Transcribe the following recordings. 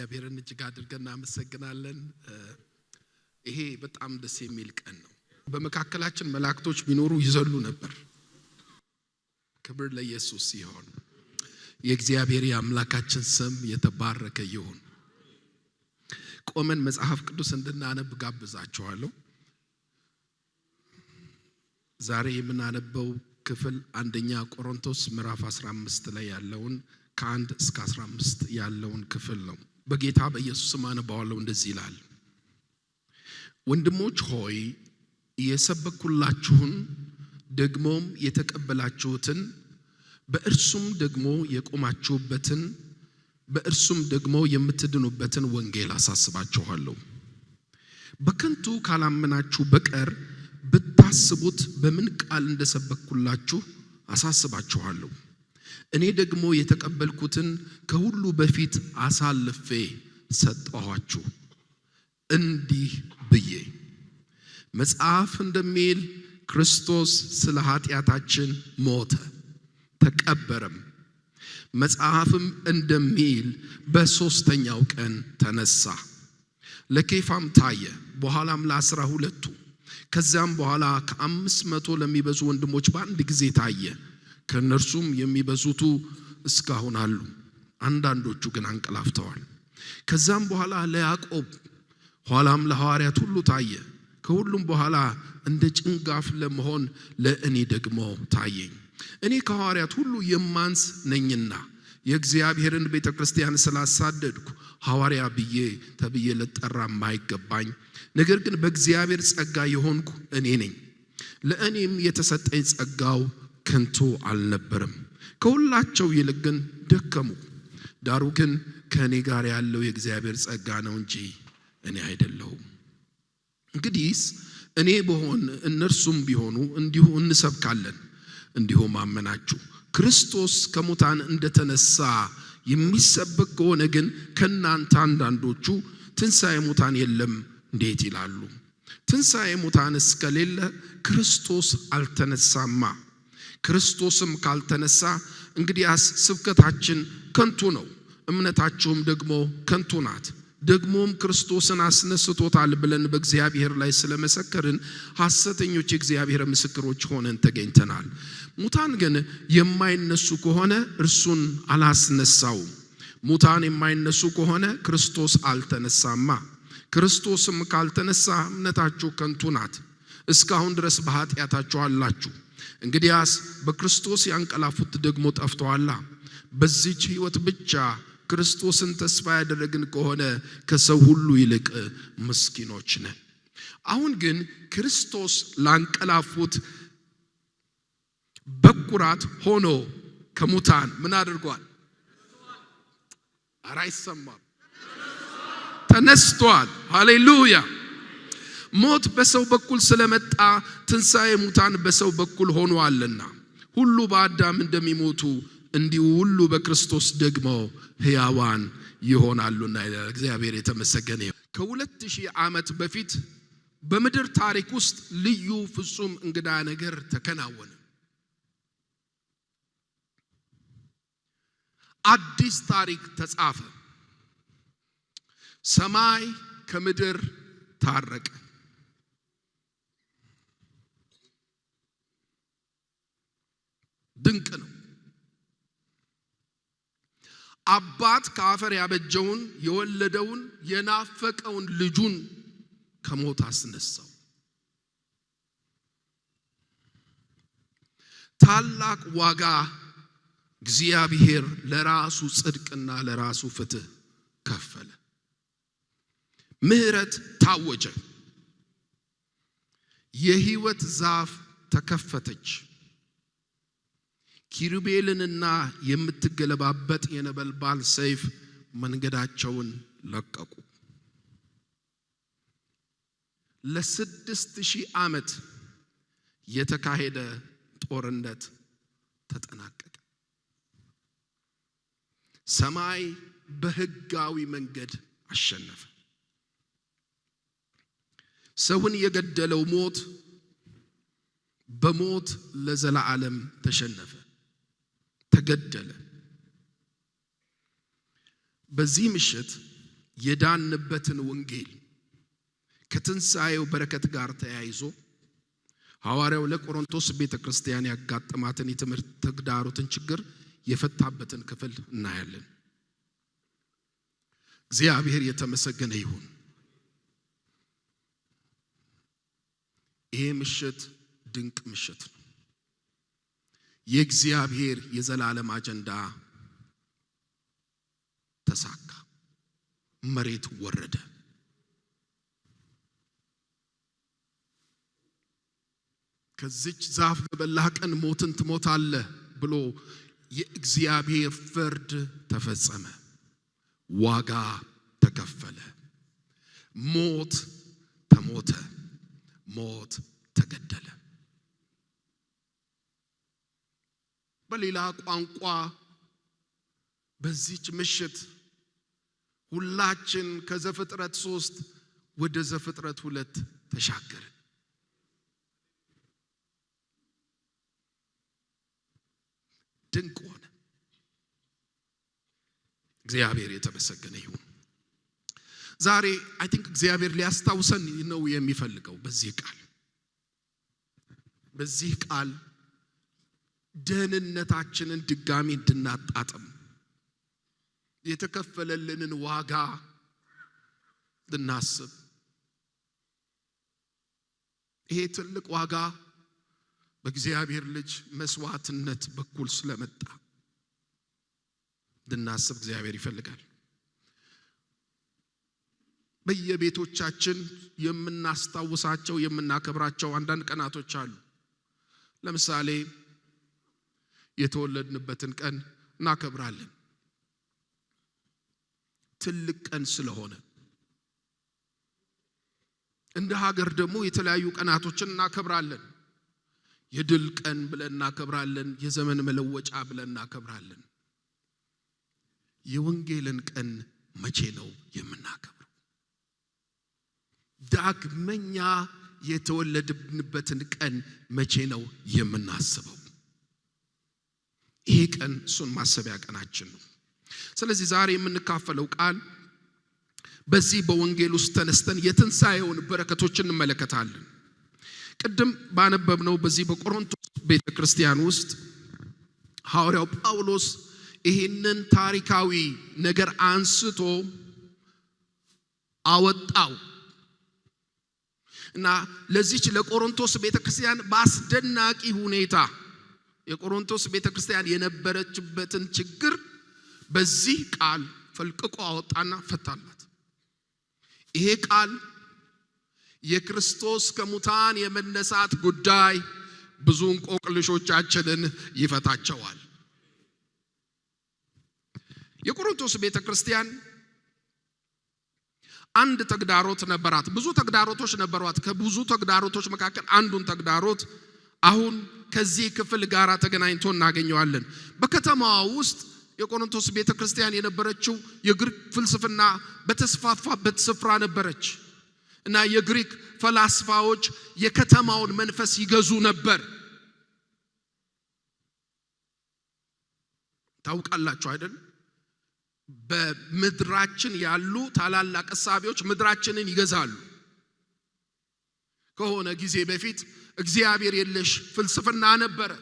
እግዚአብሔርን እጅግ አድርገን እናመሰግናለን። ይሄ በጣም ደስ የሚል ቀን ነው። በመካከላችን መላእክቶች ቢኖሩ ይዘሉ ነበር። ክብር ለኢየሱስ ይሁን። የእግዚአብሔር የአምላካችን ስም የተባረከ ይሁን። ቆመን መጽሐፍ ቅዱስ እንድናነብ ጋብዛችኋለሁ። ዛሬ የምናነበው ክፍል አንደኛ ቆሮንቶስ ምዕራፍ 15 ላይ ያለውን ከ1 እስከ 15 ያለውን ክፍል ነው። በጌታ በኢየሱስ ስም አነባዋለሁ። እንደዚህ ይላል። ወንድሞች ሆይ የሰበኩላችሁን ደግሞም የተቀበላችሁትን በእርሱም ደግሞ የቆማችሁበትን በእርሱም ደግሞ የምትድኑበትን ወንጌል አሳስባችኋለሁ። በከንቱ ካላመናችሁ በቀር ብታስቡት በምን ቃል እንደሰበኩላችሁ አሳስባችኋለሁ። እኔ ደግሞ የተቀበልኩትን ከሁሉ በፊት አሳልፌ ሰጠኋችሁ፣ እንዲህ ብዬ መጽሐፍ እንደሚል ክርስቶስ ስለ ኃጢአታችን ሞተ ተቀበረም፣ መጽሐፍም እንደሚል በሶስተኛው ቀን ተነሳ፣ ለኬፋም ታየ፣ በኋላም ለ12ቱ፣ ከዚያም በኋላ ከ500 ለሚበዙ ወንድሞች በአንድ ጊዜ ታየ። ከነርሱም የሚበዙቱ እስካሁን አሉ፣ አንዳንዶቹ ግን አንቀላፍተዋል። ከዛም በኋላ ለያዕቆብ ኋላም ለሐዋርያት ሁሉ ታየ። ከሁሉም በኋላ እንደ ጭንጋፍ ለመሆን ለእኔ ደግሞ ታየኝ። እኔ ከሐዋርያት ሁሉ የማንስ ነኝና የእግዚአብሔርን ቤተክርስቲያን ስላሳደድኩ ሐዋርያ ብዬ ተብዬ ልጠራ የማይገባኝ፣ ነገር ግን በእግዚአብሔር ጸጋ የሆንኩ እኔ ነኝ። ለእኔም የተሰጠኝ ጸጋው ከንቱ አልነበረም። ከሁላቸው ይልቅ ግን ደከሙ። ዳሩ ግን ከእኔ ጋር ያለው የእግዚአብሔር ጸጋ ነው እንጂ እኔ አይደለሁም። እንግዲህስ እኔ ብሆን እነርሱም ቢሆኑ እንዲሁ እንሰብካለን፣ እንዲሁም አመናችሁ። ክርስቶስ ከሙታን እንደተነሳ የሚሰበክ ከሆነ ግን ከእናንተ አንዳንዶቹ ትንሣኤ ሙታን የለም እንዴት ይላሉ? ትንሣኤ ሙታንስ ከሌለ ክርስቶስ አልተነሳማ። ክርስቶስም ካልተነሳ እንግዲያስ ስብከታችን ከንቱ ነው፣ እምነታችሁም ደግሞ ከንቱ ናት። ደግሞም ክርስቶስን አስነስቶታል ብለን በእግዚአብሔር ላይ ስለመሰከርን ሐሰተኞች የእግዚአብሔር ምስክሮች ሆነን ተገኝተናል። ሙታን ግን የማይነሱ ከሆነ እርሱን አላስነሳውም። ሙታን የማይነሱ ከሆነ ክርስቶስ አልተነሳማ። ክርስቶስም ካልተነሳ እምነታችሁ ከንቱ ናት፣ እስካሁን ድረስ በኃጢአታችሁ አላችሁ። እንግዲያስ በክርስቶስ ያንቀላፉት ደግሞ ጠፍተዋላ። በዚህች ሕይወት ብቻ ክርስቶስን ተስፋ ያደረግን ከሆነ ከሰው ሁሉ ይልቅ ምስኪኖች ነን። አሁን ግን ክርስቶስ ላንቀላፉት በኩራት ሆኖ ከሙታን ምን አድርጓል? ኧረ አይሰማም። ተነስቷል። ሃሌሉያ። ሞት በሰው በኩል ስለመጣ ትንሣኤ ሙታን በሰው በኩል ሆኗልና፣ ሁሉ በአዳም እንደሚሞቱ እንዲሁ ሁሉ በክርስቶስ ደግሞ ሕያዋን ይሆናሉና ይላል። እግዚአብሔር የተመሰገነ ይሁን። ከ2000 ዓመት በፊት በምድር ታሪክ ውስጥ ልዩ ፍጹም እንግዳ ነገር ተከናወነ። አዲስ ታሪክ ተጻፈ። ሰማይ ከምድር ታረቀ። ድንቅ ነው። አባት ከአፈር ያበጀውን የወለደውን የናፈቀውን ልጁን ከሞት አስነሳው። ታላቅ ዋጋ እግዚአብሔር ለራሱ ጽድቅና ለራሱ ፍትህ ከፈለ። ምህረት ታወጀ። የሕይወት ዛፍ ተከፈተች። ኪሩቤልንና የምትገለባበጥ የነበልባል ሰይፍ መንገዳቸውን ለቀቁ። ለ6000 ዓመት የተካሄደ ጦርነት ተጠናቀቀ። ሰማይ በሕጋዊ መንገድ አሸነፈ። ሰውን የገደለው ሞት በሞት ለዘላለም ተሸነፈ፣ ተገደለ። በዚህ ምሽት የዳንበትን ወንጌል ከትንሣኤው በረከት ጋር ተያይዞ ሐዋርያው ለቆሮንቶስ ቤተክርስቲያን ያጋጠማትን የትምህርት ተግዳሮትን ችግር የፈታበትን ክፍል እናያለን። እግዚአብሔር የተመሰገነ ይሁን። ይሄ ምሽት ድንቅ ምሽት ነው። የእግዚአብሔር የዘላለም አጀንዳ ተሳካ፣ መሬት ወረደ። ከዚች ዛፍ በበላህ ቀን ሞትን ትሞታለህ ብሎ የእግዚአብሔር ፍርድ ተፈጸመ። ዋጋ ተከፈለ። ሞት ተሞተ፣ ሞት ተገደለ። በሌላ ቋንቋ በዚች ምሽት ሁላችን ከዘፍጥረት 3 ወደ ዘፍጥረት 2 ተሻገርን። ድንቅ ሆነ። እግዚአብሔር የተመሰገነ ይሁን። ዛሬ አይ ቲንክ እግዚአብሔር ሊያስታውሰን ነው የሚፈልገው በዚህ ቃል ደህንነታችንን ድጋሚ እንድናጣጥም የተከፈለልንን ዋጋ እንድናስብ ይሄ ትልቅ ዋጋ በእግዚአብሔር ልጅ መስዋዕትነት በኩል ስለመጣ እንድናስብ እግዚአብሔር ይፈልጋል። በየቤቶቻችን የምናስታውሳቸው የምናከብራቸው አንዳንድ ቀናቶች አሉ። ለምሳሌ የተወለድንበትን ቀን እናከብራለን፣ ትልቅ ቀን ስለሆነ። እንደ ሀገር ደግሞ የተለያዩ ቀናቶችን እናከብራለን። የድል ቀን ብለን እናከብራለን፣ የዘመን መለወጫ ብለን እናከብራለን። የወንጌልን ቀን መቼ ነው የምናከብረው? ዳግመኛ የተወለድንበትን ቀን መቼ ነው የምናስበው? ይሄ ቀን እሱን ማሰቢያ ቀናችን ነው። ስለዚህ ዛሬ የምንካፈለው ቃል በዚህ በወንጌል ውስጥ ተነስተን የትንሣኤውን በረከቶችን እንመለከታለን። ቅድም ባነበብነው በዚህ በቆሮንቶስ ቤተክርስቲያን ውስጥ ሐዋርያው ጳውሎስ ይህንን ታሪካዊ ነገር አንስቶ አወጣው እና ለዚች ለቆሮንቶስ ቤተክርስቲያን በአስደናቂ ሁኔታ የቆሮንቶስ ቤተክርስቲያን የነበረችበትን ችግር በዚህ ቃል ፈልቅቆ አወጣና ፈታላት። ይሄ ቃል የክርስቶስ ከሙታን የመነሳት ጉዳይ ብዙ እንቆቅልሾቻችንን ይፈታቸዋል። የቆሮንቶስ ቤተክርስቲያን አንድ ተግዳሮት ነበራት። ብዙ ተግዳሮቶች ነበሯት። ከብዙ ተግዳሮቶች መካከል አንዱን ተግዳሮት አሁን ከዚህ ክፍል ጋር ተገናኝቶ እናገኘዋለን። በከተማዋ ውስጥ የቆሮንቶስ ቤተክርስቲያን የነበረችው የግሪክ ፍልስፍና በተስፋፋበት ስፍራ ነበረች እና የግሪክ ፈላስፋዎች የከተማውን መንፈስ ይገዙ ነበር። ታውቃላችሁ አይደል? በምድራችን ያሉ ታላላቅ እሳቤዎች ምድራችንን ይገዛሉ። ከሆነ ጊዜ በፊት እግዚአብሔር የለሽ ፍልስፍና ነበረ።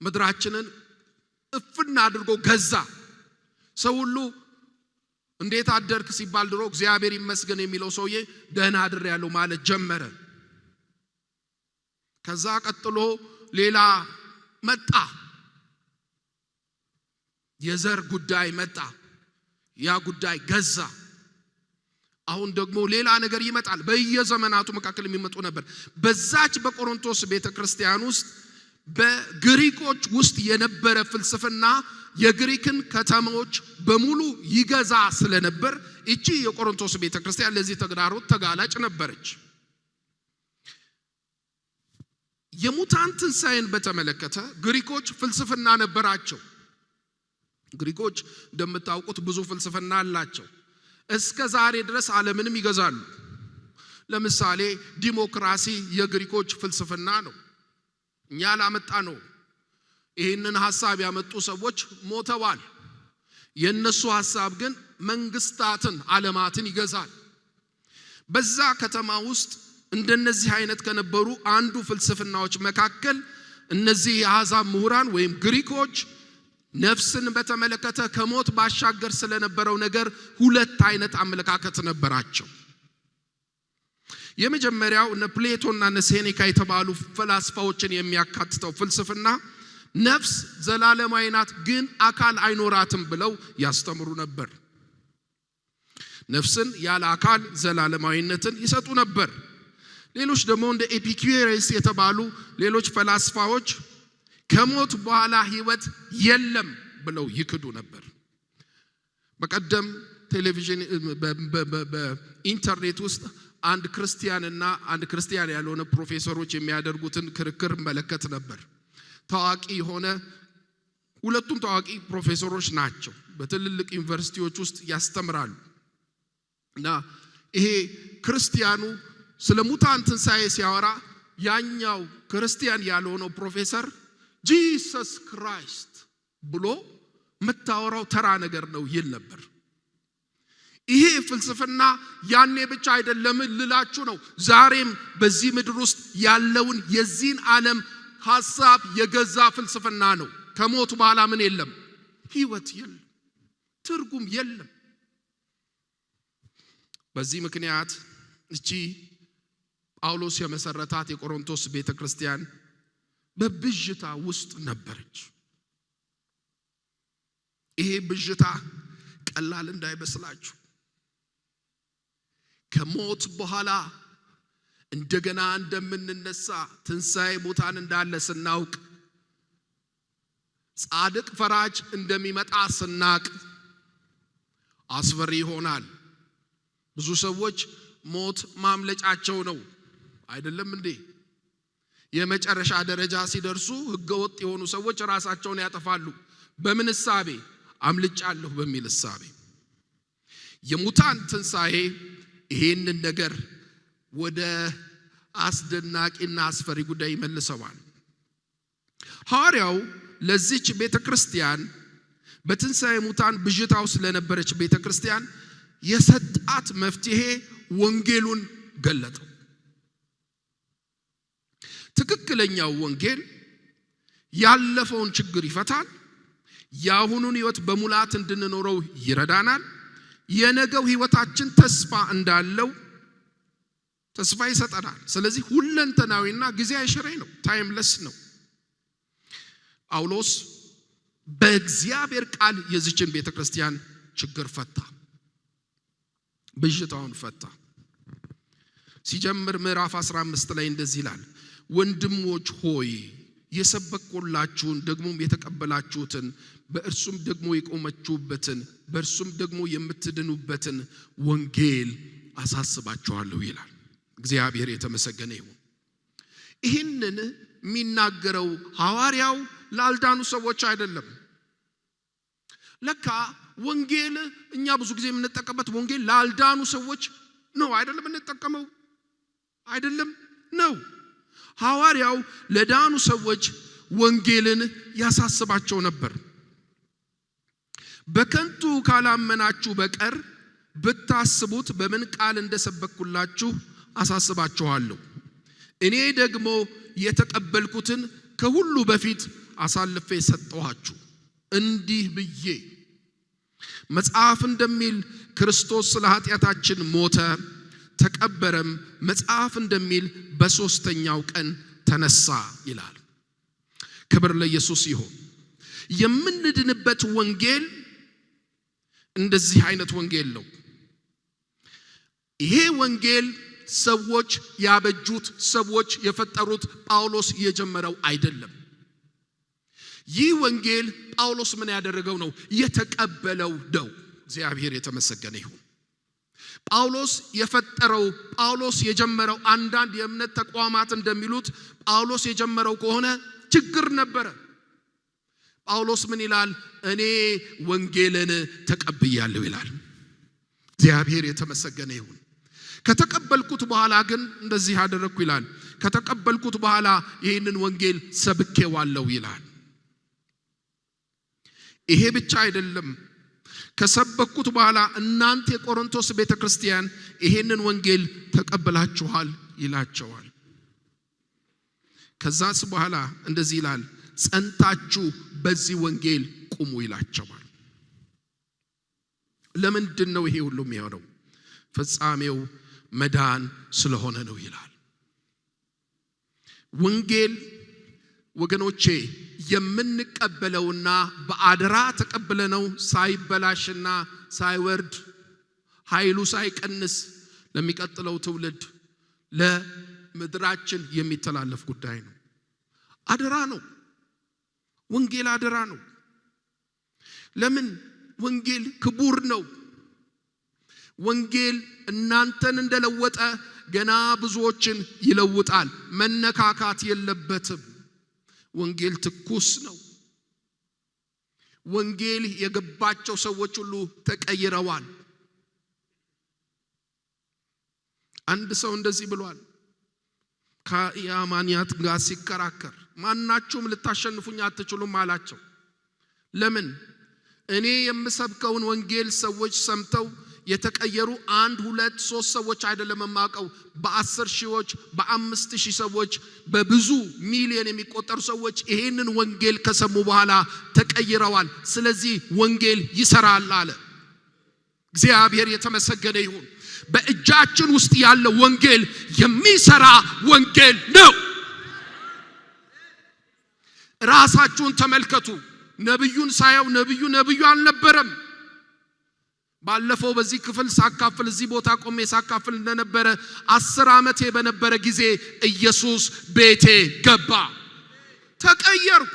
ምድራችንን እፍና አድርጎ ገዛ። ሰው ሁሉ እንዴት አደርክ ሲባል ድሮ እግዚአብሔር ይመስገን የሚለው ሰውዬ ደህና አድር ያለው ማለት ጀመረ። ከዛ ቀጥሎ ሌላ መጣ። የዘር ጉዳይ መጣ። ያ ጉዳይ ገዛ። አሁን ደግሞ ሌላ ነገር ይመጣል። በየዘመናቱ መካከል የሚመጡ ነበር። በዛች በቆሮንቶስ ቤተክርስቲያን ውስጥ በግሪኮች ውስጥ የነበረ ፍልስፍና የግሪክን ከተሞች በሙሉ ይገዛ ስለነበር እቺ የቆሮንቶስ ቤተክርስቲያን ለዚህ ተግዳሮት ተጋላጭ ነበረች። የሙታን ትንሣኤን በተመለከተ ግሪኮች ፍልስፍና ነበራቸው። ግሪኮች እንደምታውቁት ብዙ ፍልስፍና አላቸው። እስከ ዛሬ ድረስ ዓለምንም ይገዛሉ። ለምሳሌ ዲሞክራሲ የግሪኮች ፍልስፍና ነው። እኛ ላመጣ ነው። ይህንን ሐሳብ ያመጡ ሰዎች ሞተዋል። የነሱ ሐሳብ ግን መንግስታትን ዓለማትን ይገዛል። በዛ ከተማ ውስጥ እንደነዚህ አይነት ከነበሩ አንዱ ፍልስፍናዎች መካከል እነዚህ የአሕዛብ ምሁራን ወይም ግሪኮች ነፍስን በተመለከተ ከሞት ባሻገር ስለነበረው ነገር ሁለት አይነት አመለካከት ነበራቸው። የመጀመሪያው ፕሌቶና ሴኔካ የተባሉ ፈላስፋዎችን የሚያካትተው ፍልስፍና ነፍስ ዘላለማዊ ናት ግን አካል አይኖራትም ብለው ያስተምሩ ነበር። ነፍስን ያለ አካል ዘላለማዊነትን ይሰጡ ነበር። ሌሎች ደግሞ እንደ ኤፒኩሬስ የተባሉ ሌሎች ፈላስፋዎች ከሞት በኋላ ህይወት የለም ብለው ይክዱ ነበር። በቀደም ቴሌቪዥን በኢንተርኔት ውስጥ አንድ ክርስቲያንና አንድ ክርስቲያን ያልሆነ ፕሮፌሰሮች የሚያደርጉትን ክርክር መለከት ነበር። ታዋቂ የሆነ ሁለቱም ታዋቂ ፕሮፌሰሮች ናቸው። በትልልቅ ዩኒቨርሲቲዎች ውስጥ ያስተምራሉ። እና ይሄ ክርስቲያኑ ስለ ሙታን ትንሣኤ ሲያወራ ያኛው ክርስቲያን ያልሆነው ፕሮፌሰር ጂሰስ ክራይስት ብሎ መታወራው ተራ ነገር ነው ይል ነበር። ይሄ ፍልስፍና ያኔ ብቻ አይደለም ልላችሁ ነው። ዛሬም በዚህ ምድር ውስጥ ያለውን የዚህን ዓለም ሐሳብ የገዛ ፍልስፍና ነው። ከሞት በኋላ ምን የለም? ህይወት የለም፣ ትርጉም የለም። በዚህ ምክንያት እቺ ጳውሎስ የመሰረታት የቆሮንቶስ ቤተክርስቲያን በብዥታ ውስጥ ነበረች። ይሄ ብዥታ ቀላል እንዳይመስላችሁ። ከሞት በኋላ እንደገና እንደምንነሳ ትንሣኤ ሙታን እንዳለ ስናውቅ ጻድቅ ፈራጅ እንደሚመጣ ስናቅ አስፈሪ ይሆናል። ብዙ ሰዎች ሞት ማምለጫቸው ነው አይደለም እንዴ? የመጨረሻ ደረጃ ሲደርሱ ህገወጥ የሆኑ ሰዎች ራሳቸውን ያጠፋሉ። በምን ሐሳቤ? አምልጫለሁ በሚል ሐሳቤ። የሙታን ትንሣኤ ይሄንን ነገር ወደ አስደናቂና አስፈሪ ጉዳይ ይመልሰዋል። ሐዋርያው ለዚች ቤተክርስቲያን በትንሣኤ ሙታን ብዥታው ስለነበረች ቤተክርስቲያን የሰጣት መፍትሄ ወንጌሉን ገለጠው። ትክክለኛው ወንጌል ያለፈውን ችግር ይፈታል፣ ያሁኑን ህይወት በሙላት እንድንኖረው ይረዳናል፣ የነገው ህይወታችን ተስፋ እንዳለው ተስፋ ይሰጠናል። ስለዚህ ሁለንተናዊና ጊዜ አይሽሬ ነው፣ ታይምለስ ነው። ጳውሎስ በእግዚአብሔር ቃል የዚችን ቤተክርስቲያን ችግር ፈታ፣ ብዥታውን ፈታ። ሲጀምር ምዕራፍ 15 ላይ እንደዚህ ይላል፣ ወንድሞች ሆይ የሰበኩላችሁን ደግሞም የተቀበላችሁትን በእርሱም ደግሞ የቆማችሁበትን በእርሱም ደግሞ የምትድኑበትን ወንጌል አሳስባችኋለሁ ይላል። እግዚአብሔር የተመሰገነ ይሁን። ይህንን የሚናገረው ሐዋርያው ላልዳኑ ሰዎች አይደለም። ለካ ወንጌል እኛ ብዙ ጊዜ የምንጠቀምበት ወንጌል ላልዳኑ ሰዎች ነው አይደለም እንጠቀመው አይደለም ነው። ሐዋርያው ለዳኑ ሰዎች ወንጌልን ያሳስባቸው ነበር። በከንቱ ካላመናችሁ በቀር ብታስቡት በምን ቃል እንደሰበኩላችሁ አሳስባችኋለሁ። እኔ ደግሞ የተቀበልኩትን ከሁሉ በፊት አሳልፌ ሰጠኋችሁ፣ እንዲህ ብዬ መጽሐፍ እንደሚል ክርስቶስ ስለ ኃጢአታችን ሞተ ተቀበረም፣ መጽሐፍ እንደሚል በሶስተኛው ቀን ተነሳ ይላል። ክብር ለኢየሱስ ይሁን። የምንድንበት ወንጌል እንደዚህ አይነት ወንጌል ነው። ይሄ ወንጌል ሰዎች ያበጁት፣ ሰዎች የፈጠሩት፣ ጳውሎስ የጀመረው አይደለም። ይህ ወንጌል ጳውሎስ ምን ያደረገው ነው? የተቀበለው ነው። እግዚአብሔር የተመሰገነ ይሁን። ጳውሎስ የፈጠረው፣ ጳውሎስ የጀመረው አንዳንድ የእምነት ተቋማት እንደሚሉት ጳውሎስ የጀመረው ከሆነ ችግር ነበረ። ጳውሎስ ምን ይላል? እኔ ወንጌልን ተቀብያለሁ ይላል። እግዚአብሔር የተመሰገነ ይሁን። ከተቀበልኩት በኋላ ግን እንደዚህ አደረኩ ይላል። ከተቀበልኩት በኋላ ይህንን ወንጌል ሰብኬዋለሁ ይላል። ይሄ ብቻ አይደለም። ከሰበኩት በኋላ እናንተ የቆሮንቶስ ቤተክርስቲያን ይሄንን ወንጌል ተቀበላችኋል ይላቸዋል። ከዛስ በኋላ እንደዚህ ይላል፣ ጸንታችሁ በዚህ ወንጌል ቁሙ ይላቸዋል። ለምንድን ነው ይሄ ሁሉ የሚሆነው? ፍጻሜው መዳን ስለሆነ ነው ይላል። ወንጌል ወገኖቼ የምንቀበለውና በአደራ ተቀበለነው ሳይበላሽና ሳይወርድ ኃይሉ ሳይቀንስ ለሚቀጥለው ትውልድ ለምድራችን የሚተላለፍ ጉዳይ ነው። አደራ ነው። ወንጌል አደራ ነው። ለምን? ወንጌል ክቡር ነው። ወንጌል እናንተን እንደለወጠ ገና ብዙዎችን ይለውጣል። መነካካት የለበትም። ወንጌል ትኩስ ነው። ወንጌል የገባቸው ሰዎች ሁሉ ተቀይረዋል። አንድ ሰው እንደዚህ ብሏል ከያማንያት ጋር ሲከራከር፣ ማናችሁም ልታሸንፉኝ አትችሉም አላቸው። ለምን? እኔ የምሰብከውን ወንጌል ሰዎች ሰምተው የተቀየሩ 1 2 3 ሰዎች አይደለም የማቀው፣ በ10 ሺዎች በ5 ሺህ ሰዎች በብዙ ሚሊዮን የሚቆጠሩ ሰዎች ይሄንን ወንጌል ከሰሙ በኋላ ተቀይረዋል። ስለዚህ ወንጌል ይሰራል አለ። እግዚአብሔር የተመሰገነ ይሁን። በእጃችን ውስጥ ያለው ወንጌል የሚሰራ ወንጌል ነው። ራሳችሁን ተመልከቱ። ነብዩን ሳየው ነብዩ አልነበረም። ባለፈው በዚህ ክፍል ሳካፍል እዚህ ቦታ ቆሜ ሳካፍል እንደነበረ 10 ዓመቴ በነበረ ጊዜ ኢየሱስ ቤቴ ገባ፣ ተቀየርኩ።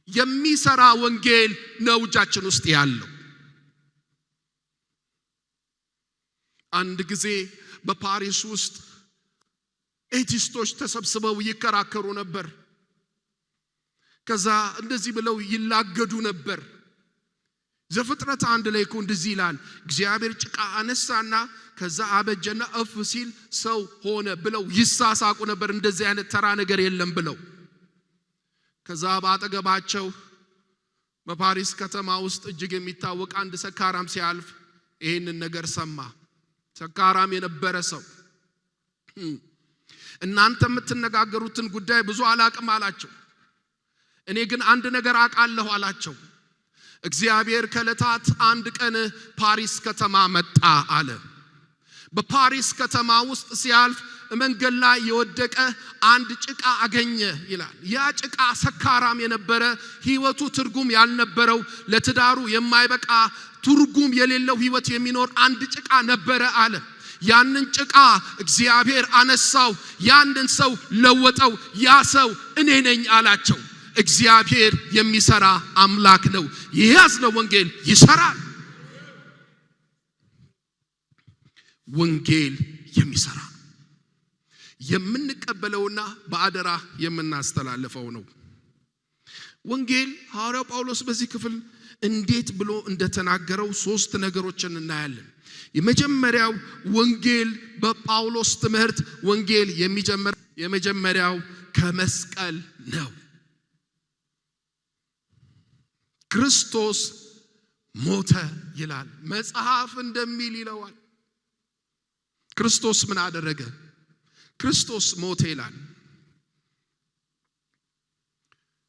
የሚሰራ ወንጌል ነው እጃችን ውስጥ ያለው። አንድ ጊዜ በፓሪስ ውስጥ ኤቲስቶች ተሰብስበው ይከራከሩ ነበር። ከዛ እንደዚህ ብለው ይላገዱ ነበር። ዘፍጥረት 1 ላይ እኮ እንደዚህ ይላል፣ እግዚአብሔር ጭቃ አነሳና ከዛ አበጀና እፍ ሲል ሰው ሆነ ብለው ይሳሳቁ ነበር። እንደዚህ አይነት ተራ ነገር የለም ብለው። ከዛ ባጠገባቸው በፓሪስ ከተማ ውስጥ እጅግ የሚታወቅ አንድ ሰካራም ሲያልፍ ይሄንን ነገር ሰማ። ሰካራም የነበረ ሰው እናንተ የምትነጋገሩትን ጉዳይ ብዙ አላቅም አላቸው። እኔ ግን አንድ ነገር አቃለሁ አላቸው። እግዚአብሔር ከለታት አንድ ቀን ፓሪስ ከተማ መጣ አለ። በፓሪስ ከተማ ውስጥ ሲያልፍ መንገድ ላይ የወደቀ አንድ ጭቃ አገኘ ይላል። ያ ጭቃ ሰካራም የነበረ ህይወቱ ትርጉም ያልነበረው ለትዳሩ የማይበቃ ትርጉም የሌለው ህይወት የሚኖር አንድ ጭቃ ነበረ አለ። ያንን ጭቃ እግዚአብሔር አነሳው፣ ያንን ሰው ለወጠው። ያ ሰው እኔ ነኝ አላቸው። እግዚአብሔር የሚሰራ አምላክ ነው። የያዝነው ወንጌል ይሰራል። ወንጌል የሚሰራ የምንቀበለውና በአደራ የምናስተላልፈው ነው። ወንጌል ሐዋርያው ጳውሎስ በዚህ ክፍል እንዴት ብሎ እንደተናገረው 3 ነገሮችን እናያለን። የመጀመሪያው ወንጌል በጳውሎስ ትምህርት ወንጌል የመጀመሪያው ከመስቀል ነው። ክርስቶስ ሞተ ይላል መጽሐፍ እንደሚል ይለዋል። ክርስቶስ ምን አደረገ? ክርስቶስ ሞተ ይላል።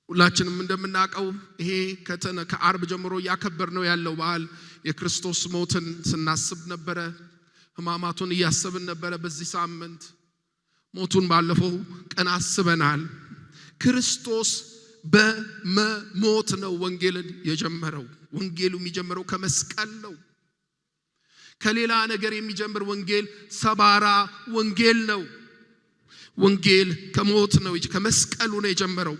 ሁላችንም እንደምናውቀው ይሄ ከአርብ ጀምሮ ያከበርነው ያለው በዓል የክርስቶስ ሞትን ስናስብ ነበረ። ሕማማቱን እያሰብን ነበረ። በዚህ ሳምንት ሞቱን ባለፈው ቀን አስበናል። ክርስቶስ በመሞት ነው ወንጌልን የጀመረው። ወንጌሉ የሚጀምረው ከመስቀል ነው። ከሌላ ነገር የሚጀምር ወንጌል ሰባራ ወንጌል ነው። ወንጌል ከሞት ነው፣ ከመስቀሉ ነው የጀመረው።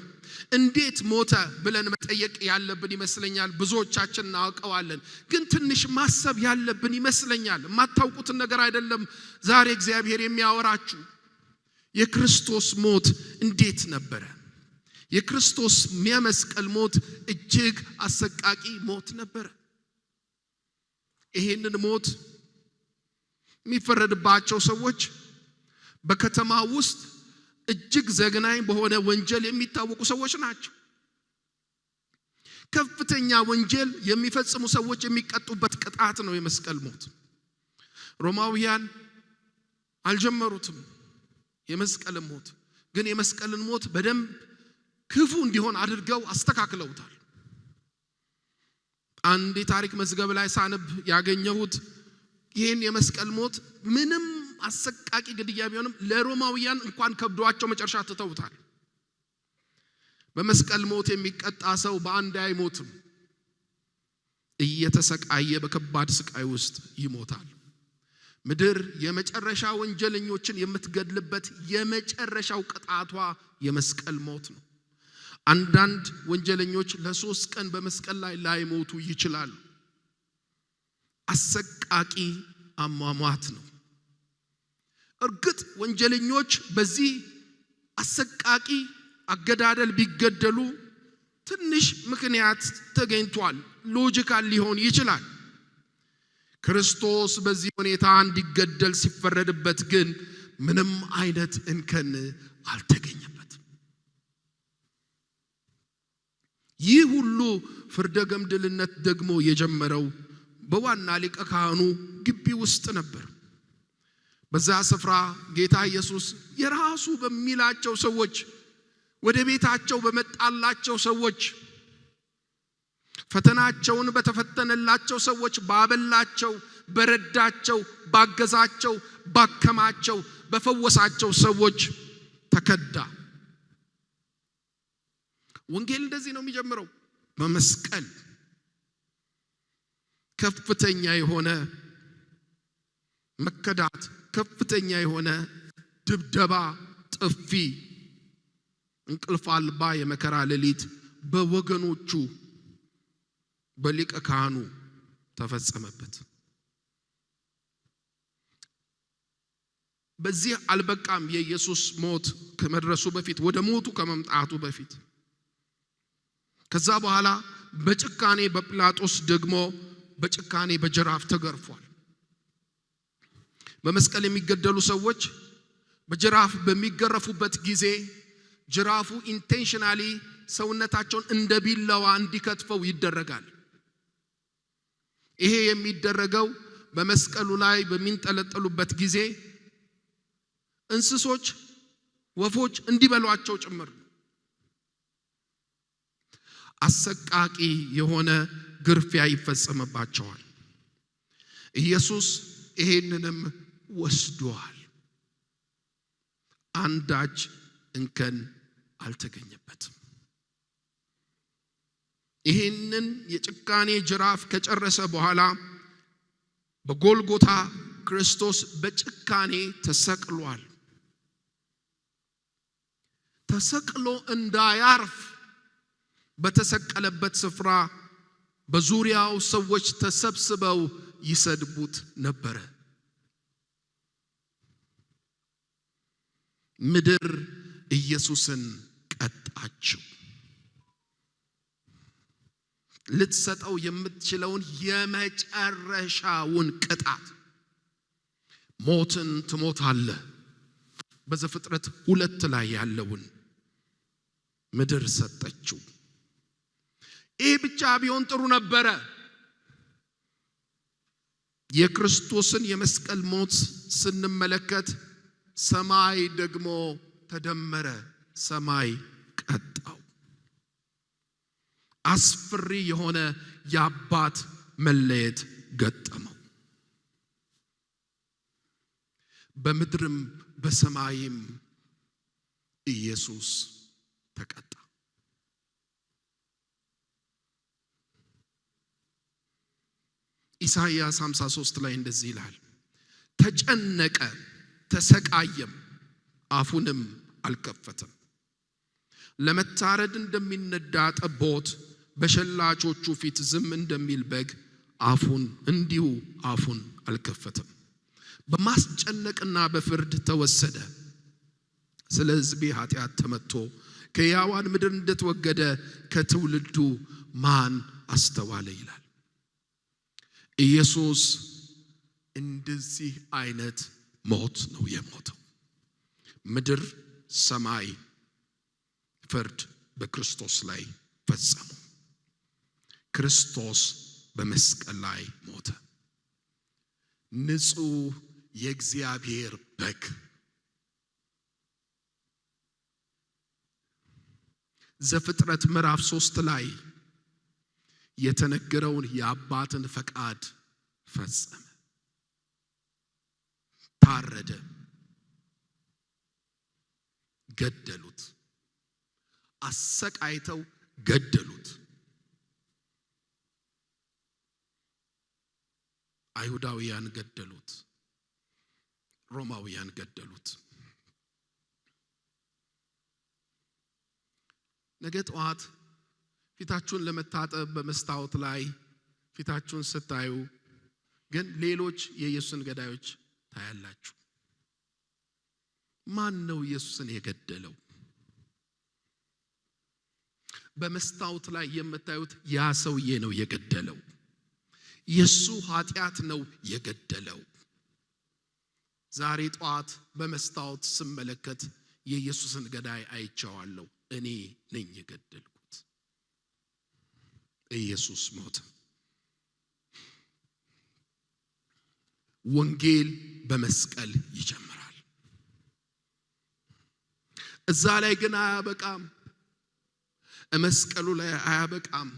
እንዴት ሞተ ብለን መጠየቅ ያለብን ይመስለኛል። ብዙዎቻችን እናውቀዋለን፣ ግን ትንሽ ማሰብ ያለብን ይመስለኛል። የማታውቁትን ነገር አይደለም ዛሬ እግዚአብሔር የሚያወራችሁ። የክርስቶስ ሞት እንዴት ነበረ? የክርስቶስ የመስቀል ሞት እጅግ አሰቃቂ ሞት ነበር። ይሄንን ሞት የሚፈረድባቸው ሰዎች በከተማ ውስጥ እጅግ ዘግናኝ በሆነ ወንጀል የሚታወቁ ሰዎች ናቸው። ከፍተኛ ወንጀል የሚፈጽሙ ሰዎች የሚቀጡበት ቅጣት ነው የመስቀል ሞት። ሮማውያን አልጀመሩትም የመስቀል ሞት፣ ግን የመስቀልን ሞት በደንብ ክፉ እንዲሆን አድርገው አስተካክለውታል። አንድ የታሪክ መዝገብ ላይ ሳነብ ያገኘሁት ይህን የመስቀል ሞት ምንም አሰቃቂ ግድያ ቢሆንም ለሮማውያን እንኳን ከብዷቸው መጨረሻ ትተውታል። በመስቀል ሞት የሚቀጣ ሰው በአንድ አይሞትም፣ እየተሰቃየ በከባድ ስቃይ ውስጥ ይሞታል። ምድር የመጨረሻ ወንጀለኞችን የምትገድልበት የመጨረሻው ቅጣቷ የመስቀል ሞት ነው። አንዳንድ ወንጀለኞች ለ3 ቀን በመስቀል ላይ ላይሞቱ ይችላሉ። አሰቃቂ አሟሟት ነው። እርግጥ ወንጀለኞች በዚህ አሰቃቂ አገዳደል ቢገደሉ ትንሽ ምክንያት ተገኝቷል፣ ሎጂካል ሊሆን ይችላል። ክርስቶስ በዚህ ሁኔታ እንዲገደል ሲፈረድበት ግን ምንም አይነት እንከን አልተገኘበትም። ይህ ሁሉ ፍርደ ገምድልነት ደግሞ የጀመረው በዋና ሊቀ ካህኑ ግቢ ውስጥ ነበር። በዛ ስፍራ ጌታ ኢየሱስ የራሱ በሚላቸው ሰዎች፣ ወደ ቤታቸው በመጣላቸው ሰዎች፣ ፈተናቸውን በተፈተነላቸው ሰዎች፣ ባበላቸው፣ በረዳቸው፣ ባገዛቸው፣ ባከማቸው፣ በፈወሳቸው ሰዎች ተከዳ። ወንጌል እንደዚህ ነው የሚጀምረው፣ በመስቀል ከፍተኛ የሆነ መከዳት፣ ከፍተኛ የሆነ ድብደባ፣ ጥፊ፣ እንቅልፍ አልባ የመከራ ሌሊት በወገኖቹ በሊቀ ካህኑ ተፈጸመበት። በዚህ አልበቃም። የኢየሱስ ሞት ከመድረሱ በፊት፣ ወደ ሞቱ ከመምጣቱ በፊት ከዛ በኋላ በጭካኔ በጲላጦስ ደግሞ በጭካኔ በጅራፍ ተገርፏል። በመስቀል የሚገደሉ ሰዎች በጅራፍ በሚገረፉበት ጊዜ ጅራፉ ኢንቴንሽናሊ ሰውነታቸውን እንደ ቢላዋ እንዲከትፈው ይደረጋል። ይሄ የሚደረገው በመስቀሉ ላይ በሚንጠለጠሉበት ጊዜ እንስሶች፣ ወፎች እንዲበሏቸው ጭምር። አሰቃቂ የሆነ ግርፊያ ይፈጸምባቸዋል። ኢየሱስ ይሄንንም ወስዷል። አንዳች እንከን አልተገኘበትም። ይሄንን የጭካኔ ጅራፍ ከጨረሰ በኋላ በጎልጎታ ክርስቶስ በጭካኔ ተሰቅሏል። ተሰቅሎ እንዳያርፍ በተሰቀለበት ስፍራ በዙሪያው ሰዎች ተሰብስበው ይሰድቡት ነበር። ምድር ኢየሱስን ቀጣችው። ልትሰጠው የምትችለውን የመጨረሻውን ቅጣት፣ ሞትን ትሞታለህ በዘፍጥረት 2 ላይ ያለውን ምድር ሰጠችው። ይህ ብቻ ቢሆን ጥሩ ነበረ። የክርስቶስን የመስቀል ሞት ስንመለከት ሰማይ ደግሞ ተደመረ፣ ሰማይ ቀጣው። አስፈሪ የሆነ የአባት መለየት ገጠመው። በምድርም በሰማይም ኢየሱስ ተቀጣ። ኢሳይያስ 53 ላይ እንደዚህ ይላል፣ ተጨነቀ ተሰቃየም፣ አፉንም አልከፈተም። ለመታረድ እንደሚነዳ ጠቦት በሸላቾቹ ፊት ዝም እንደሚል በግ እንዲሁ አፉን አልከፈተም። በማስጨነቅና በፍርድ ተወሰደ። ስለ ሕዝቤ ኃጢአት ተመትቶ ከሕያዋን ምድር እንደተወገደ ከትውልዱ ማን አስተዋለ ይላል። ኢየሱስ እንደዚህ አይነት ሞት ነው የሞተው። ምድር ሰማይ ፍርድ በክርስቶስ ላይ ፈጸሙ። ክርስቶስ በመስቀል ላይ ሞተ። ንጹሕ የእግዚአብሔር በግ ዘፍጥረት ምዕራፍ 3 ላይ የተነገረውን የአባትን ፈቃድ ፈጸመ። ታረደ፣ ገደሉት፣ አሰቃይተው ገደሉት። አይሁዳውያን ገደሉት፣ ሮማውያን ገደሉት። ነገ ጠዋት ፊታችሁን ለመታጠብ በመስታወት ላይ ፊታችሁን ስታዩ ግን ሌሎች የኢየሱስን ገዳዮች ታያላችሁ። ማን ነው ኢየሱስን የገደለው? በመስታወት ላይ የምታዩት ያ ሰውዬ ነው የገደለው። የሱ ኃጢአት ነው የገደለው። ዛሬ ጠዋት በመስታወት ስመለከት የኢየሱስን ገዳይ አይቼዋለሁ። እኔ ነኝ የገደልኩት። ኢየሱስ ሞተ። ወንጌል በመስቀል ይጀምራል። እዛ ላይ ግን አያበቃም። መስቀሉ ላይ አያበቃም።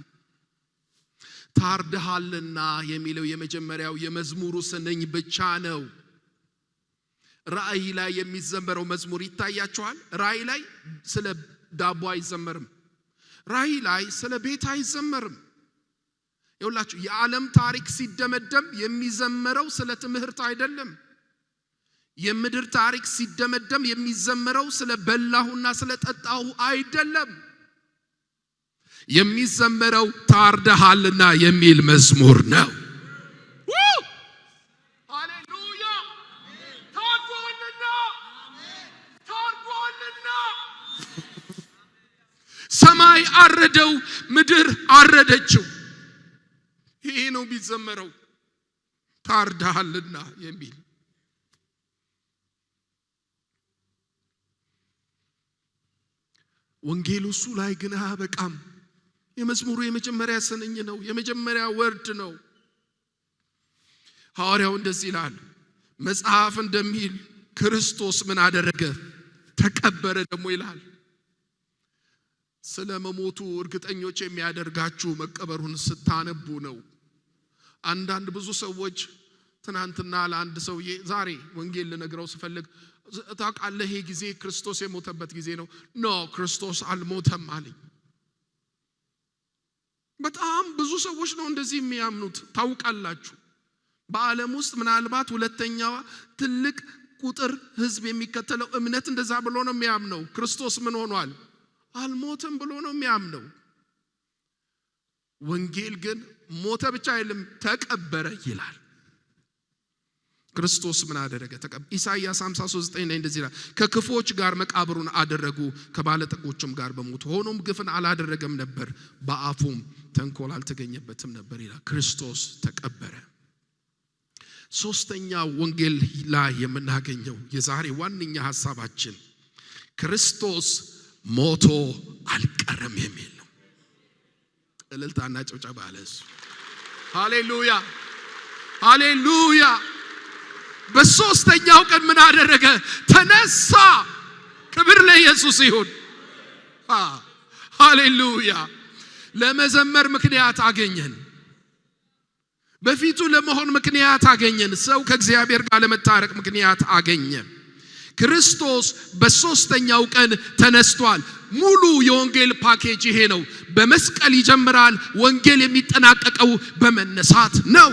ታርደሃልና የሚለው የመጀመሪያው የመዝሙሩ ስንኝ ብቻ ነው። ራእይ ላይ የሚዘመረው መዝሙር ይታያችኋል። ራእይ ላይ ስለ ዳቦ አይዘመርም። ራእይ ላይ ስለ ቤት አይዘመርም። ይኸውላችሁ የዓለም ታሪክ ሲደመደም የሚዘመረው ስለ ትምህርት አይደለም። የምድር ታሪክ ሲደመደም የሚዘመረው ስለ በላሁና ስለ ጠጣሁ አይደለም። የሚዘመረው ታርደሃልና የሚል መዝሙር ነው። ሃሌሉያ! ታርደሃልና ሰማይ አረደው፣ ምድር አረደችው። ይሄ ነው የሚዘመረው፣ ታርደሃልና የሚል። ወንጌሉ እሱ ላይ ግን አያበቃም። የመዝሙሩ የመጀመሪያ ስንኝ ነው፣ የመጀመሪያ ወርድ ነው። ሐዋርያው እንደዚህ ይላል፣ መጽሐፍ እንደሚል ክርስቶስ ምን አደረገ? ተቀበረ ደግሞ ይላል። ስለ መሞቱ እርግጠኞች የሚያደርጋችሁ መቀበሩን ስታነቡ ነው። አንዳንድ ብዙ ሰዎች ትናንትና ለአንድ ሰውዬ ዛሬ ወንጌል ልነግረው ስፈልግ ታውቃለህ ይሄ ጊዜ ክርስቶስ የሞተበት ጊዜ ነው። ኖ ክርስቶስ አልሞተም አለኝ። በጣም ብዙ ሰዎች ነው እንደዚህ የሚያምኑት። ታውቃላችሁ በዓለም ውስጥ ምናልባት ሁለተኛው ትልቅ ቁጥር ህዝብ የሚከተለው እምነት እንደዛ ብሎ ነው የሚያምነው። ክርስቶስ ምን ሆኗል? አልሞተም ብሎ ነው የሚያምነው። ወንጌል ግን ሞተ ብቻ አይልም ተቀበረ ይላል። ክርስቶስ ምን አደረገ? ኢሳይያስ 53:9 ላይ እንደዚህ ይላል፣ ከክፎች ጋር መቃብሩን አደረጉ፣ ከባለጠጎችም ጋር በሞቱ። ሆኖም ግፍን አላደረገም ነበር፣ በአፉም ተንኮል አልተገኘበትም ነበር ይላል። ክርስቶስ ተቀበረ። ሶስተኛው ወንጌል ላይ የምናገኘው የዛሬ ዋነኛ ሐሳባችን ክርስቶስ ሞቶ አልቀረም የሚል ነው። እልልታና ጭብጨባ ለሱ። ሃሌሉያ ሃሌሉያ። በሶስተኛው ቀን ምን አደረገ? ተነሳ። ክብር ለኢየሱስ ይሁን። ሃሌሉያ። ለመዘመር ምክንያት አገኘን። በፊቱ ለመሆን ምክንያት አገኘን። ሰው ከእግዚአብሔር ጋር ለመታረቅ ምክንያት አገኘን። ክርስቶስ በሶስተኛው ቀን ተነስቷል። ሙሉ የወንጌል ፓኬጅ ይሄ ነው። በመስቀል ይጀምራል። ወንጌል የሚጠናቀቀው በመነሳት ነው።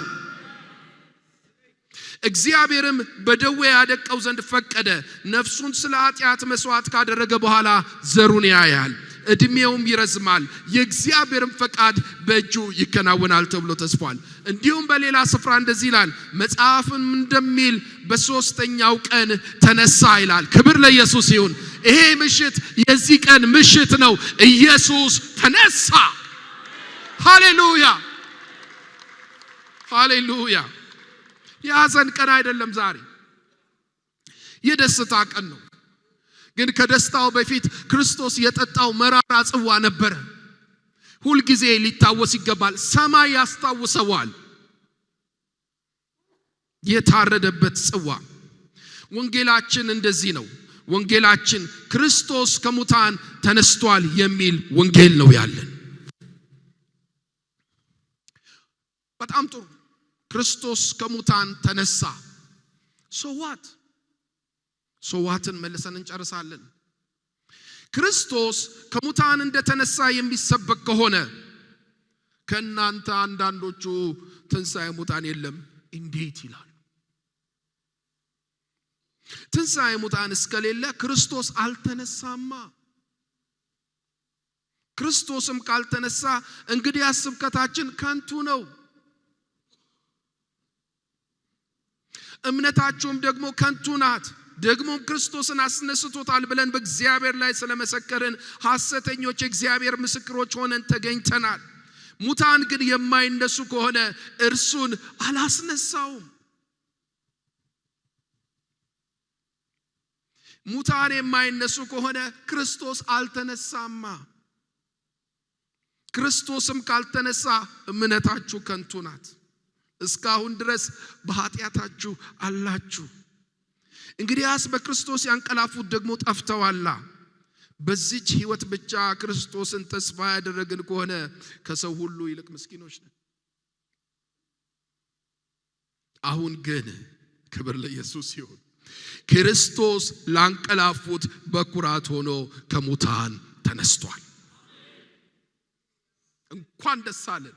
እግዚአብሔርም በደዌ ያደቀው ዘንድ ፈቀደ። ነፍሱን ስለ ኃጢአት መስዋዕት ካደረገ በኋላ ዘሩን ያያል፣ እድሜውም ይረዝማል፣ የእግዚአብሔርም ፈቃድ በእጁ ይከናወናል ተብሎ ተጽፏል። እንዲሁም በሌላ ስፍራ እንደዚህ ይላል፣ መጽሐፍም እንደሚል በሶስተኛው ቀን ተነሳ ይላል። ክብር ለኢየሱስ ይሁን። ይሄ ምሽት የዚህ ቀን ምሽት ነው። ኢየሱስ ተነሳ። ሃሌሉያ ሃሌሉያ። የሐዘን ቀን አይደለም ዛሬ፣ የደስታ ቀን ነው። ግን ከደስታው በፊት ክርስቶስ የጠጣው መራራ ጽዋ ነበረ። ሁል ጊዜ ሊታወስ ይገባል። ሰማይ ያስታውሰዋል። የታረደበት ጽዋ ወንጌላችን እንደዚህ ነው። ወንጌላችን ክርስቶስ ከሙታን ተነስቷል የሚል ወንጌል ነው ያለን። በጣም ጥሩ። ክርስቶስ ከሙታን ተነሳ። ሶዋትን መልሰን እንጨርሳለን። ክርስቶስ ከሙታን እንደተነሳ የሚሰበክ ከሆነ ከናንተ አንዳንዶቹ ትንሣኤ ሙታን የለም እንዴት ይላሉ? ትንሣኤ ሙታን እስከሌለ ክርስቶስ አልተነሳማ። ክርስቶስም ካልተነሳ እንግዲህ ስብከታችን ከንቱ ነው፣ እምነታችሁም ደግሞ ከንቱ ናት። ደግሞ ክርስቶስን አስነስቶታል ብለን በእግዚአብሔር ላይ ስለመሰከርን ሐሰተኞች የእግዚአብሔር ምስክሮች ሆነን ተገኝተናል። ሙታን ግን የማይነሱ ከሆነ እርሱን አላስነሳውም። ሙታን የማይነሱ ከሆነ ክርስቶስ አልተነሳማ። ክርስቶስም ካልተነሳ እምነታችሁ ከንቱ ናት፣ እስካሁን ድረስ በኃጢአታችሁ አላችሁ። እንግዲያስ በክርስቶስ ያንቀላፉት ደግሞ ጠፍተዋላ። በዚች ሕይወት ብቻ ክርስቶስን ተስፋ ያደረግን ከሆነ ከሰው ሁሉ ይልቅ ምስኪኖች ነን። አሁን ግን ክብር ለኢየሱስ ይሁን፣ ክርስቶስ ላንቀላፉት በኩራት ሆኖ ከሙታን ተነስቷል። እንኳን ደስ አለን።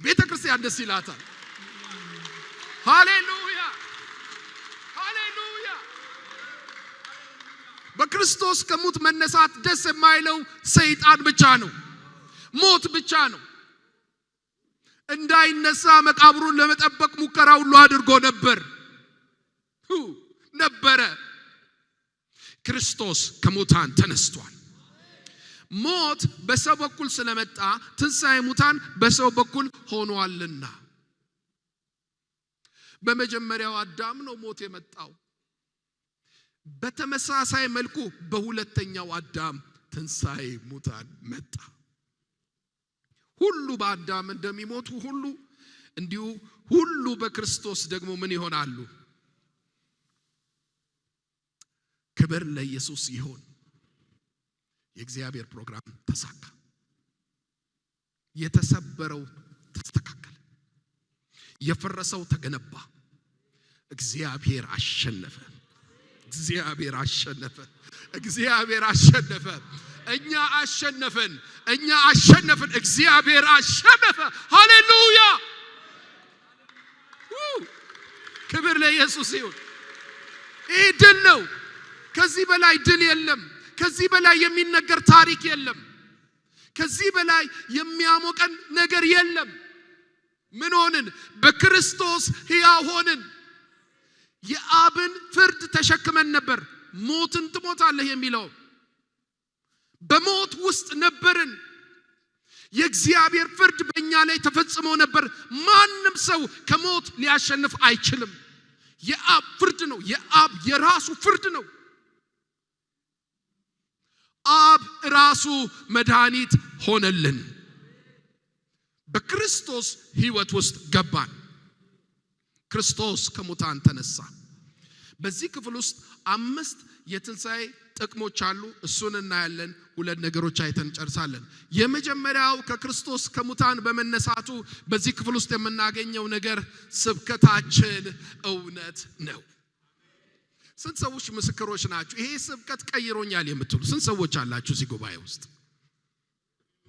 ቤተ ክርስቲያን ደስ ይላታል። ሃሌሉያ ሃሌሉያ። በክርስቶስ ከሙት መነሳት ደስ የማይለው ሰይጣን ብቻ ነው፣ ሞት ብቻ ነው። እንዳይነሳ መቃብሩን ለመጠበቅ ሙከራ ሁሉ አድርጎ ነበረ። ክርስቶስ ከሙታን ተነስቷል። ሞት በሰው በኩል ስለመጣ ትንሣኤ ሙታን በሰው በኩል ሆኗልና። በመጀመሪያው አዳም ነው ሞት የመጣው። በተመሳሳይ መልኩ በሁለተኛው አዳም ትንሣኤ ሙታን መጣ። ሁሉ በአዳም እንደሚሞቱ ሁሉ እንዲሁ ሁሉ በክርስቶስ ደግሞ ምን ይሆናሉ? ክብር ለኢየሱስ ይሁን። የእግዚአብሔር ፕሮግራም ተሳካ። የተሰበረው ተስተካከለ፣ የፈረሰው ተገነባ። እግዚአብሔር አሸነፈ። እግዚአብሔር አሸነፈ። እግዚአብሔር አሸነፈ። እኛ አሸነፈን። እኛ አሸነፈን። እግዚአብሔር አሸነፈ። ሃሌሉያ! ክብር ለኢየሱስ ይሁን። ይህ ድል ነው። ከዚህ በላይ ድል የለም። ከዚህ በላይ የሚነገር ታሪክ የለም። ከዚህ በላይ የሚያሞቀን ነገር የለም። ምን ሆንን? በክርስቶስ ሕያው ሆንን። የአብን ፍርድ ተሸክመን ነበር። ሞትን ትሞታለህ የሚለው በሞት ውስጥ ነበርን። የእግዚአብሔር ፍርድ በእኛ ላይ ተፈጽሞ ነበር። ማንም ሰው ከሞት ሊያሸንፍ አይችልም። የአብ ፍርድ ነው። የአብ የራሱ ፍርድ ነው። አብ ራሱ መድኃኒት ሆነልን። በክርስቶስ ሕይወት ውስጥ ገባን። ክርስቶስ ከሙታን ተነሳ። በዚህ ክፍል ውስጥ 5 የትንሣኤ ጥቅሞች አሉ። እሱን እናያለን። 2 ነገሮች አይተን ጨርሳለን። የመጀመሪያው ከክርስቶስ ከሙታን በመነሳቱ በዚህ ክፍል ውስጥ የምናገኘው ነገር ስብከታችን እውነት ነው። ስንት ሰዎች ምስክሮች ናችሁ? ይሄ ስብከት ቀይሮኛል የምትሉ ስንት ሰዎች አላችሁ እዚህ ጉባኤ ውስጥ?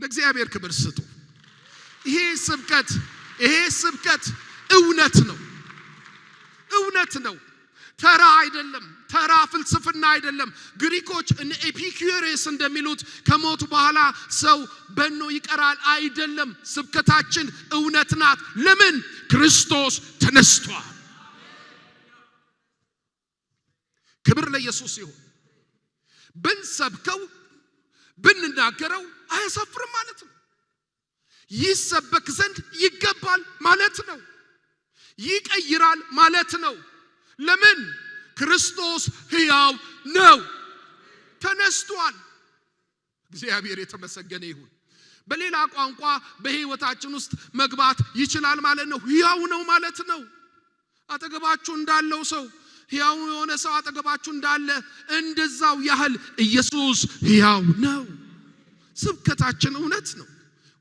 ለእግዚአብሔር ክብር ስጡ። ይሄ ስብከት እውነት ነው። እውነት ነው። ተራ አይደለም። ተራ ፍልስፍና አይደለም። ግሪኮች እነ ኤፒኩሬስ እንደሚሉት ከሞቱ በኋላ ሰው በኖ ይቀራል አይደለም። ስብከታችን እውነት ናት። ለምን? ክርስቶስ ተነስቷል። ክብር ለኢየሱስ ይሁን። ብንሰብከው ብንናገረው አያሳፍርም ማለት ነው። ይሰበክ ዘንድ ይገባል ማለት ነው። ይቀይራል ማለት ነው። ለምን? ክርስቶስ ሕያው ነው፣ ተነስቷል። እግዚአብሔር የተመሰገነ ይሁን። በሌላ ቋንቋ በህይወታችን ውስጥ መግባት ይችላል ማለት ነው። ሕያው ነው ማለት ነው። አጠገባችሁ እንዳለው ሰው ሕያው የሆነ ሰው አጠገባችሁ እንዳለ እንደዛው ያህል ኢየሱስ ሕያው ነው። ስብከታችን እውነት ነው።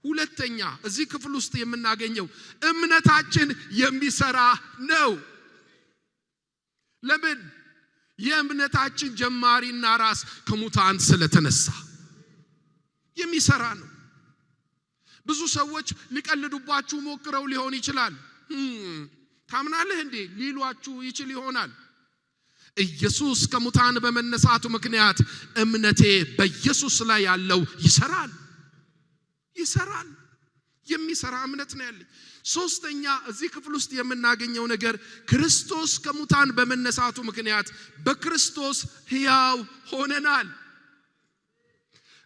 ሁለተኛ እዚህ ክፍል ውስጥ የምናገኘው እምነታችን የሚሰራ ነው። ለምን? የእምነታችን ጀማሪና ራስ ከሙታን ስለተነሳ የሚሰራ ነው። ብዙ ሰዎች ሊቀልዱባችሁ ሞክረው ሊሆን ይችላል። ታምናለህ እንዴ ሊሏችሁ ይችል ይሆናል። ኢየሱስ ከሙታን በመነሳቱ ምክንያት እምነቴ በኢየሱስ ላይ ያለው ይሰራል። የሚሰራ እምነት ነው ያለኝ። ሶስተኛ እዚህ ክፍል ውስጥ የምናገኘው ነገር ክርስቶስ ከሙታን በመነሳቱ ምክንያት በክርስቶስ ሕያው ሆነናል።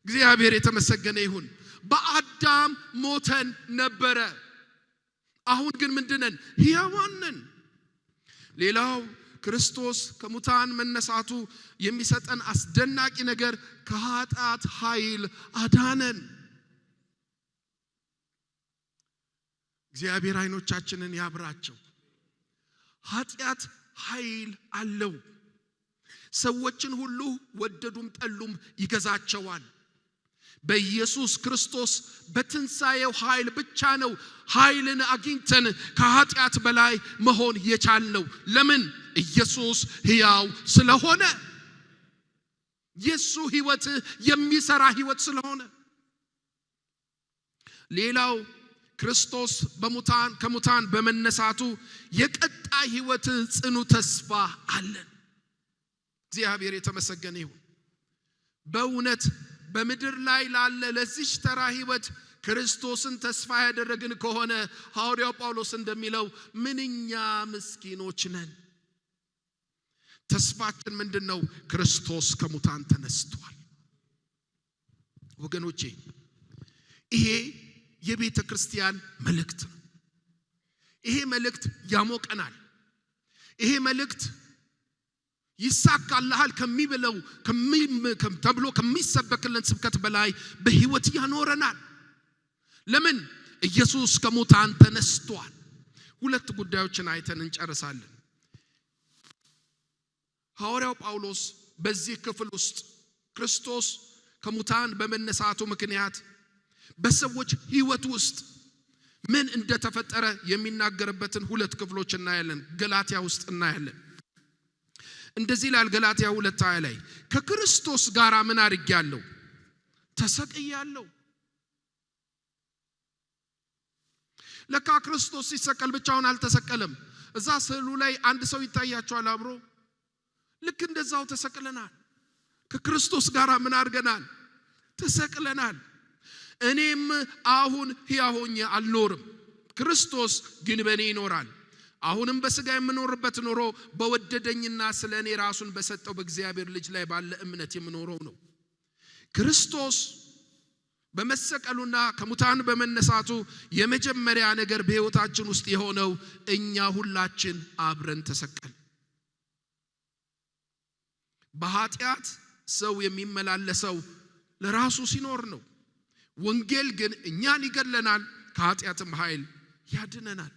እግዚአብሔር የተመሰገነ ይሁን። በአዳም ሞተን ነበረ። አሁን ግን ምንድነን? ሕያዋን ነን። ሌላው ክርስቶስ ከሙታን መነሳቱ የሚሰጠን አስደናቂ ነገር ከኃጢአት ኃይል አዳነን። እግዚአብሔር አይኖቻችንን ያብራቸው። ኃጢአት ኃይል አለው። ሰዎችን ሁሉ ወደዱም ጠሉም ይገዛቸዋል። በኢየሱስ ክርስቶስ በትንሣኤው ኃይል ብቻ ነው ኃይልን አግኝተን ከኃጢአት በላይ መሆን የቻልነው። ለምን? ኢየሱስ ሕያው ስለሆነ። ኢየሱስ ሕይወት የሚሰራ ሕይወት ስለሆነ። ሌላው ክርስቶስ ከሙታን በመነሳቱ የቀጣይ ሕይወት ጽኑ ተስፋ አለን። እግዚአብሔር የተመሰገነ ይሁን። በእውነት በምድር ላይ ላለ ለዚህ ተራ ሕይወት ክርስቶስን ተስፋ ያደረግን ከሆነ ሐዋርያው ጳውሎስ እንደሚለው ምንኛ ምስኪኖች ነን። ተስፋችን ምንድነው? ክርስቶስ ከሙታን ተነስቷል። ወገኖቼ ይሄ የቤተ ክርስቲያን መልእክት ነው። ይሄ መልእክት ያሞቀናል። ይሄ መልእክት ይሳካልሃል ከሚብለው ተብሎ ከሚሰበክልን ስብከት በላይ በሕይወት ያኖረናል። ለምን? ኢየሱስ ከሙታን ተነስቷል። ሁለት ጉዳዮችን አይተን እንጨርሳለን። ሐዋርያው ጳውሎስ በዚህ ክፍል ውስጥ ክርስቶስ ከሙታን በመነሳቱ ምክንያት በሰዎች ሕይወት ውስጥ ምን እንደተፈጠረ የሚናገርበትን ሁለት ክፍሎች እናያለን። ገላትያ ውስጥ እናያለን። እንደዚህ ይላል ገላትያ 2:20 ላይ ከክርስቶስ ጋር ምን አድርጌያለሁ? ተሰቅያለሁ። ለካ ክርስቶስ ሲሰቀል ብቻውን አልተሰቀለም። እዛ ስዕሉ ላይ አንድ ሰው ይታያቸዋል አብሮ። ልክ እንደዛው ተሰቅለናል። ከክርስቶስ ጋር ምን አድርገናል? ተሰቅለናል። እኔም አሁን ሕያው ሆኜ አልኖርም፣ ክርስቶስ ግን በእኔ ይኖራል። አሁንም በሥጋ የምኖርበት ኑሮ በወደደኝና ስለኔ ራሱን በሰጠው በእግዚአብሔር ልጅ ላይ ባለ እምነት የምኖረው ነው። ክርስቶስ በመሰቀሉና ከሙታን በመነሳቱ የመጀመሪያ ነገር በሕይወታችን ውስጥ የሆነው እኛ ሁላችን አብረን ተሰቀል። በኃጢአት ሰው የሚመላለሰው ለራሱ ሲኖር ነው። ወንጌል ግን እኛን ይገለናል፣ ከኃጢአትም ኃይል ያድነናል።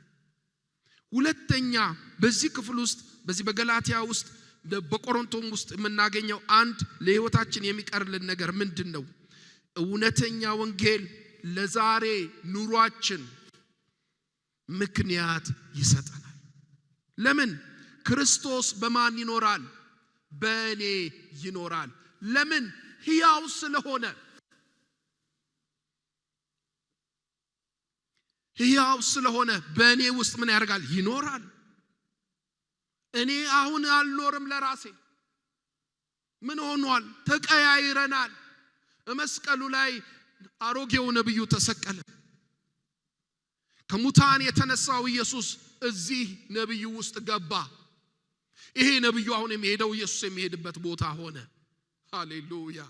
ሁለተኛ በዚህ ክፍል ውስጥ በዚህ በገላትያ ውስጥ በቆሮንቶም ውስጥ የምናገኘው አንድ ለሕይወታችን የሚቀርልን ነገር ምንድነው? እውነተኛ ወንጌል ለዛሬ ኑሯችን ምክንያት ይሰጠናል። ለምን? ክርስቶስ በማን ይኖራል? በእኔ ይኖራል። ለምን? ሕያው ስለሆነ። ሕያው ስለሆነ በእኔ ውስጥ ምን ያደርጋል? ይኖራል። እኔ አሁን አልኖርም ለራሴ። ምን ሆኗል? ተቀያይረናል። መስቀሉ ላይ አሮጌው ነብዩ ተሰቀለ። ከሙታን የተነሳው ኢየሱስ እዚህ ነብዩ ውስጥ ገባ። ይሄ ነብዩ አሁን የሚሄደው ኢየሱስ የሚሄድበት ቦታ ሆነ። ሃሌሉያ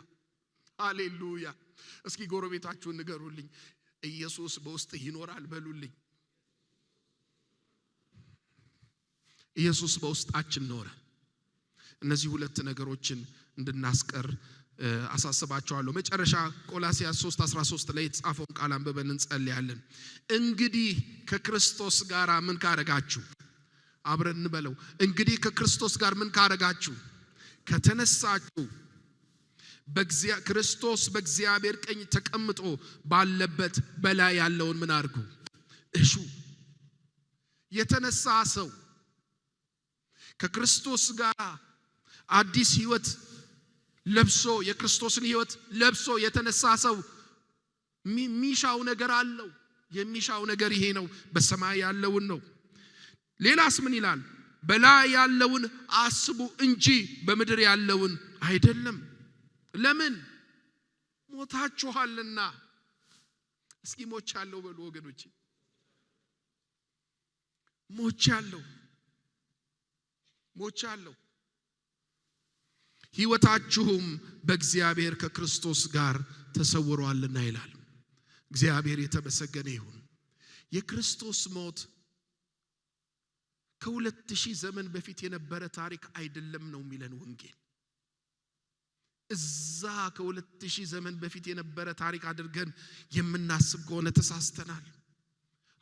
ሃሌሉያ። እስኪ ጎረቤታችሁን ንገሩልኝ፣ ኢየሱስ በውስጥ ይኖራል በሉልኝ። ኢየሱስ በውስጣችን ኖረ። እነዚህ ሁለት ነገሮችን እንድናስቀር አሳስባቸዋለሁ። መጨረሻ ቆላስይስ 3:13 ላይ የተጻፈውን ቃል አንብበን እንጸልያለን። እንግዲህ ከክርስቶስ ጋር ምን ካረጋችሁ? አብረን እንበለው። እንግዲህ ከክርስቶስ ጋር ምን ካረጋችሁ? ከተነሳችሁ ክርስቶስ በእግዚአብሔር ቀኝ ተቀምጦ ባለበት በላይ ያለውን ምን አድርጉ? እሹ። የተነሳ ሰው ከክርስቶስ ጋር አዲስ ሕይወት ለብሶ የክርስቶስን ሕይወት ለብሶ የተነሳ ሰው ሚሻው ነገር አለው። የሚሻው ነገር ይሄ ነው፣ በሰማይ ያለውን ነው። ሌላስ ምን ይላል? በላይ ያለውን አስቡ እንጂ በምድር ያለውን አይደለም። ለምን? ሞታችኋልና። እስኪ ሞቻለሁ በሉ ወገኖቼ። ሞቻለሁ። ሕይወታችሁም በእግዚአብሔር ከክርስቶስ ጋር ተሰውሯልና ይላል። እግዚአብሔር የተመሰገነ ይሁን። የክርስቶስ ሞት ከ2000 ዘመን በፊት የነበረ ታሪክ አይደለም ነው የሚለን ወንጌል። እዛ ከ2000 ዘመን በፊት የነበረ ታሪክ አድርገን የምናስብ ከሆነ ተሳስተናል።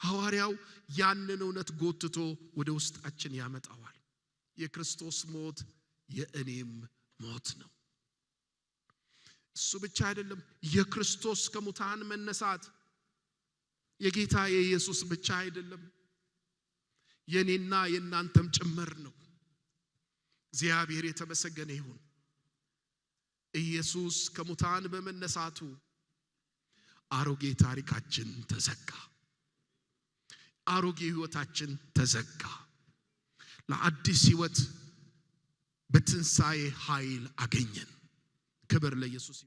ሐዋርያው ያንን እውነት ጎትቶ ወደ ውስጣችን ያመጣዋል። የክርስቶስ ሞት የእኔም ሞት ነው። እሱ ብቻ አይደለም። የክርስቶስ ከሙታን መነሳት የጌታ የኢየሱስ ብቻ አይደለም፣ የኔና የናንተም ጭምር ነው። እግዚአብሔር የተመሰገነ ይሁን። ኢየሱስ ከሙታን በመነሳቱ አሮጌ ታሪካችን ተዘጋ። አሮጌ ሕይወታችን ተዘጋ። ለአዲስ ሕይወት በትንሣኤ ኃይል አገኘን። ክብር ለኢየሱስ።